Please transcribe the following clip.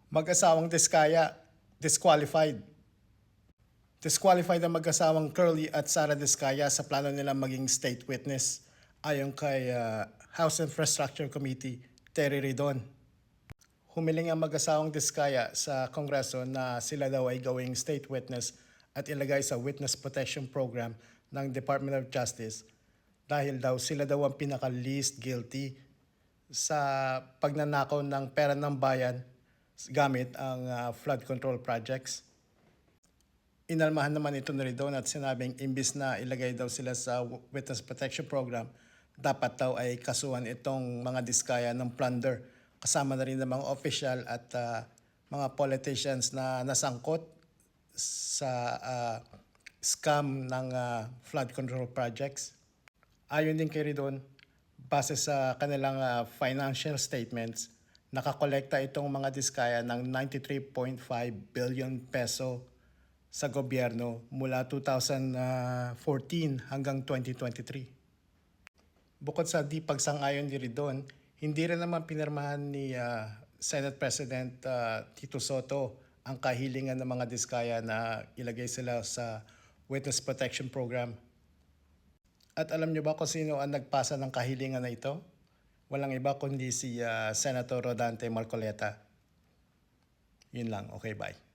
Mag-asawang Diskaya, disqualified. Disqualified ang mag-asawang Curly at Sara Diskaya sa plano nilang maging state witness ayon kay House Infrastructure Committee Terry Ridon. Humiling ang mag-asawang Diskaya sa Kongreso na sila daw ay gawing state witness at ilagay sa Witness Protection Program ng Department of Justice dahil daw sila daw ang pinaka-least guilty sa pagnanakaw ng pera ng bayan gamit ang flood control projects. Inalmahan naman ito ni Ridon at sinabing imbis na ilagay daw sila sa Witness Protection Program, dapat daw ay kasuhan itong mga Diskaya ng plunder. Kasama na rin ng mga official at mga politicians na nasangkot sa scam ng flood control projects. Ayon din kay Ridon, base sa kanilang financial statements, nakakolekta itong mga Diskaya ng 93.5 billion peso sa gobyerno mula 2014 hanggang 2023. Bukod sa di pagsang-ayon ni Ridon, hindi rin naman pinirmahan ni Senate President Tito Soto ang kahilingan ng mga Diskaya na ilagay sila sa Witness Protection Program. At alam niyo ba kung sino ang nagpasa ng kahilingan na ito? Walang iba kundi si Senator Rodante Marcoleta. Yun lang. Okay, bye.